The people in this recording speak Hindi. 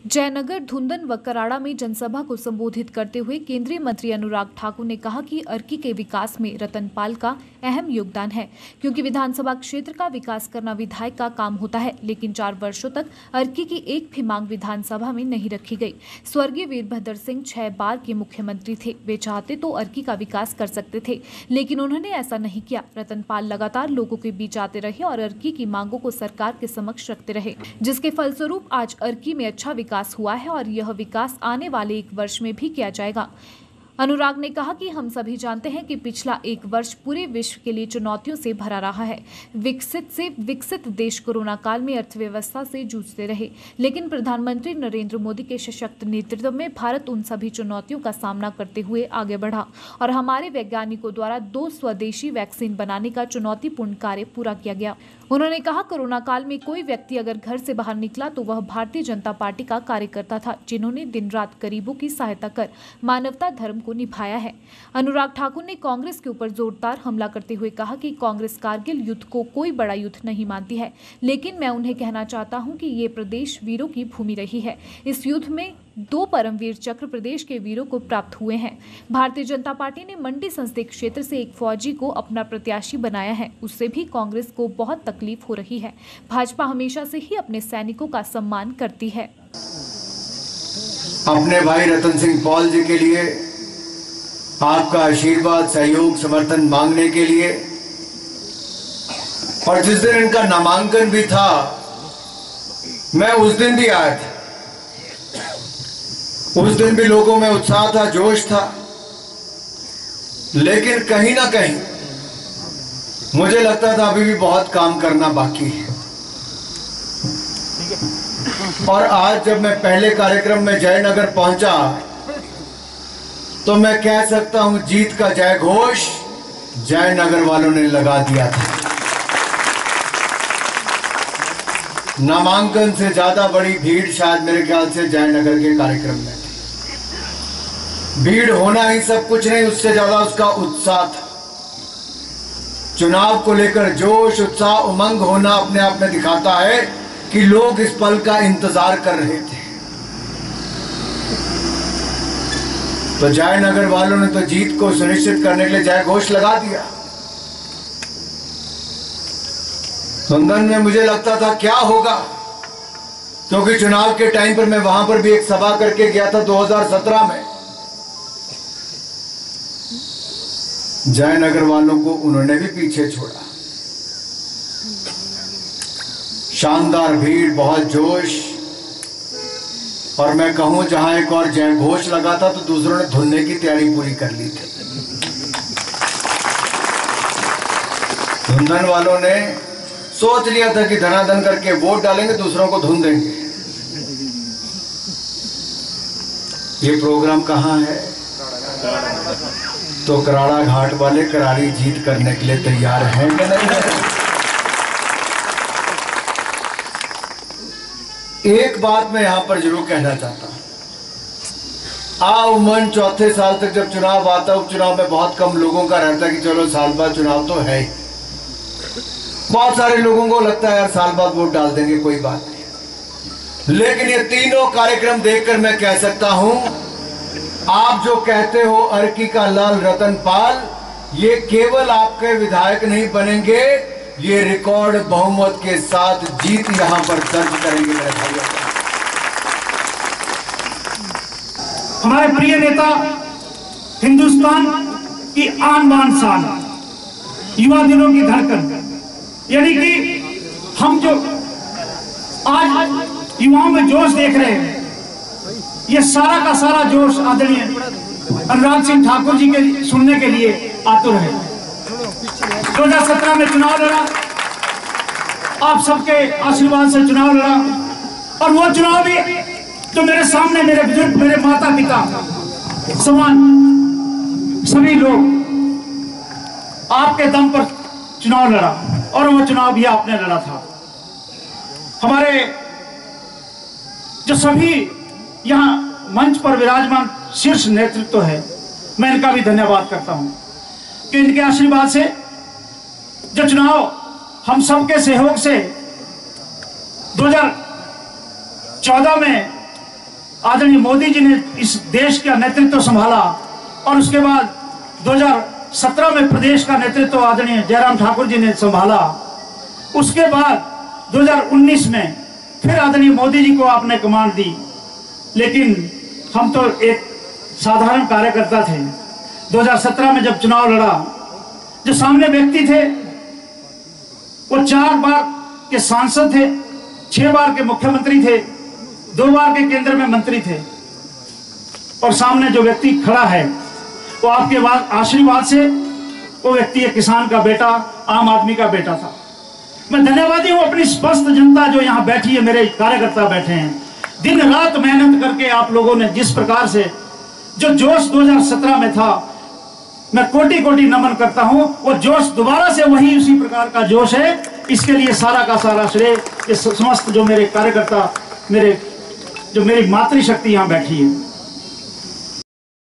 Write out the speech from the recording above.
जयनगर, धुंदन व कराड़ा में जनसभा को संबोधित करते हुए केंद्रीय मंत्री अनुराग ठाकुर ने कहा कि अर्की के विकास में रतनपाल का अहम योगदान है, क्योंकि विधानसभा क्षेत्र का विकास करना विधायक का काम होता है। लेकिन 4 वर्षों तक अर्की की एक भी मांग विधानसभा में नहीं रखी गई। स्वर्गीय वीरभद्र सिंह 6 बार के मुख्यमंत्री थे। वे चाहते तो अर्की का विकास कर सकते थे, लेकिन उन्होंने ऐसा नहीं किया। रतनपाल लगातार लोगों के बीच आते रहे और अर्की की मांगों को सरकार के समक्ष रखते रहे, जिसके फलस्वरूप आज अर्की में अच्छा विकास हुआ है और यह विकास आने वाले 1 वर्ष में भी किया जाएगा। अनुराग ने कहा कि हम सभी जानते हैं कि पिछला 1 वर्ष पूरे विश्व के लिए चुनौतियों से भरा रहा है। विकसित से विकसित देश कोरोना काल में अर्थव्यवस्था से जूझते रहे, लेकिन प्रधानमंत्री नरेंद्र मोदी के सशक्त नेतृत्व में भारत उन सभी चुनौतियों का सामना करते हुए आगे बढ़ा और हमारे वैज्ञानिकों द्वारा 2 स्वदेशी वैक्सीन बनाने का चुनौतीपूर्ण कार्य पूरा किया गया। उन्होंने कहा, कोरोना काल में कोई व्यक्ति अगर घर से बाहर निकला तो वह भारतीय जनता पार्टी का कार्यकर्ता था, जिन्होंने दिन रात गरीबों की सहायता कर मानवता धर्म को निभाया है। अनुराग ठाकुर ने कांग्रेस के ऊपर जोरदार हमला करते हुए कहा कि कांग्रेस कारगिल युद्ध को कोई बड़ा युद्ध नहीं मानती है, लेकिन मैं उन्हें कहना चाहता हूं कि ये प्रदेश वीरों की भूमि रही है। इस युद्ध में 2 परमवीर चक्र प्रदेश के वीरों को प्राप्त हुए हैं। भारतीय जनता पार्टी ने मंडी संसदीय क्षेत्र से एक फौजी को अपना प्रत्याशी बनाया है, उससे भी कांग्रेस को बहुत तकलीफ हो रही है। भाजपा हमेशा से ही अपने सैनिकों का सम्मान करती है। अपने भाई रतन सिंह पॉल जी के लिए आपका आशीर्वाद, सहयोग, समर्थन मांगने के लिए, और जिस दिन इनका नामांकन भी था मैं उस दिन भी आया था। उस दिन भी लोगों में उत्साह था, जोश था, लेकिन कहीं ना कहीं मुझे लगता था अभी भी बहुत काम करना बाकी है। और आज जब मैं पहले कार्यक्रम में जयनगर पहुंचा तो मैं कह सकता हूं जीत का जय घोष जयनगर वालों ने लगा दिया था। नामांकन से ज्यादा बड़ी भीड़ शायद मेरे ख्याल से जयनगर के कार्यक्रम में थी। भीड़ होना ही सब कुछ नहीं, उससे ज्यादा उसका उत्साह था। चुनाव को लेकर जोश, उत्साह, उमंग होना अपने आप में दिखाता है कि लोग इस पल का इंतजार कर रहे थे। तो जयनगर वालों ने तो जीत को सुनिश्चित करने के लिए जय घोष लगा दिया। धुंदन में मुझे लगता था क्या होगा, क्योंकि चुनाव के टाइम पर मैं वहां पर भी एक सभा करके गया था 2017 में। जयनगर वालों को उन्होंने भी पीछे छोड़ा। शानदार भीड़, बहुत जोश, और मैं कहूं जहां एक और जय घोष लगा था तो दूसरों ने धुनने की तैयारी पूरी कर ली थी। धुंधन वालों ने सोच लिया था कि धनाधन करके वोट डालेंगे, दूसरों को धुन देंगे। ये प्रोग्राम कहां है? तो कराड़ा घाट वाले करारी जीत करने के लिए तैयार हैं कि नहीं है? एक बात मैं यहां पर जरूर कहना चाहता हूं। उमन चौथे साल तक जब चुनाव आता है, उपचुनाव में बहुत कम लोगों का रहता है कि चलो साल बाद चुनाव तो है ही। बहुत सारे लोगों को लगता है यार साल बाद वोट डाल देंगे, कोई बात नहीं। लेकिन ये तीनों कार्यक्रम देखकर मैं कह सकता हूं, आप जो कहते हो अर्की का लाल रतनपाल, ये केवल आपके विधायक नहीं बनेंगे, ये रिकॉर्ड बहुमत के साथ जीत यहां पर दर्ज करेंगे मेरे भाइयों। हमारे प्रिय नेता, हिंदुस्तान की आन बान शान, युवा दिनों की धड़कन, यानी कि हम जो आज युवाओं में जोश देख रहे हैं, ये सारा का सारा जोश आदरणीय अनुराग सिंह ठाकुर जी के सुनने के लिए आतुर है। 2017 में चुनाव लड़ा, आप सबके आशीर्वाद से चुनाव लड़ा, और वो चुनाव भी जो मेरे सामने मेरे बुजुर्ग, मेरे माता पिता समान सभी लोग आपके दम पर चुनाव लड़ा, और वो चुनाव भी आपने लड़ा था। हमारे जो सभी यहाँ मंच पर विराजमान शीर्ष नेतृत्व है, मैं इनका भी धन्यवाद करता हूं कि इनके आशीर्वाद से जो चुनाव हम सबके सहयोग से 2014 में आदरणीय मोदी जी ने इस देश का नेतृत्व संभाला और उसके बाद 2017 में प्रदेश का नेतृत्व आदरणीय जयराम ठाकुर जी ने संभाला। उसके बाद 2019 में फिर आदरणीय मोदी जी को आपने कमांड दी, लेकिन हम तो एक साधारण कार्यकर्ता थे। 2017 में जब चुनाव लड़ा, जो सामने व्यक्ति थे वो 4 बार के सांसद थे, 6 बार के मुख्यमंत्री थे, 2 बार के केंद्र में मंत्री थे, और सामने जो व्यक्ति खड़ा है वो आपके आशीर्वाद से वो व्यक्ति एक किसान का बेटा, आम आदमी का बेटा था। मैं धन्यवादी हूं अपनी स्वस्थ जनता जो यहाँ बैठी है, मेरे कार्यकर्ता बैठे हैं, दिन रात मेहनत करके आप लोगों ने जिस प्रकार से जो जोश 2017 में था, मैं कोटि कोटि नमन करता हूं। वो जोश दोबारा से वही उसी प्रकार का जोश है। इसके लिए सारा का सारा श्रेय ये समस्त जो मेरे कार्यकर्ता, मेरी मातृशक्ति यहाँ बैठी है।